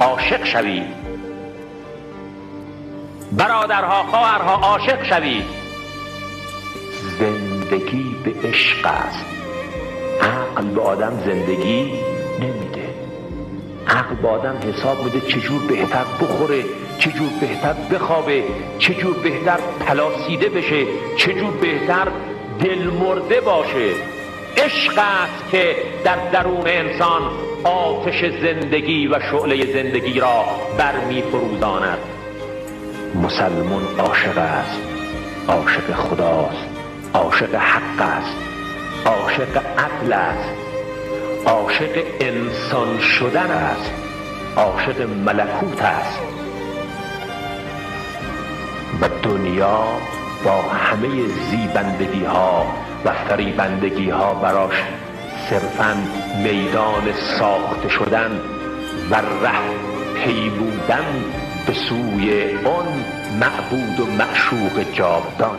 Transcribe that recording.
عاشق شوید. برادرها خواهرها عاشق شوید. زندگی به عشق است. عقل به آدم زندگی نمیده. عقل به آدم حساب میده چجور بهتر بخوره، چجور بهتر بخوابه، چجور بهتر پلاسیده بشه، چجور بهتر دلمرده باشه. عشق است که در درون انسان آتش زندگی و شعله زندگی را برمی فروزاند. مسلمان عاشق است، عاشق خداست، عاشق حق است، عاشق عدل است، عاشق انسان شدن است، عاشق ملکوت است. و دنیا با همه زیبندگی ها و فریبندگی ها براش صرفاً میدان ساخته شدن و ره پیمودن به سوی آن معبود و معشوق جاودان.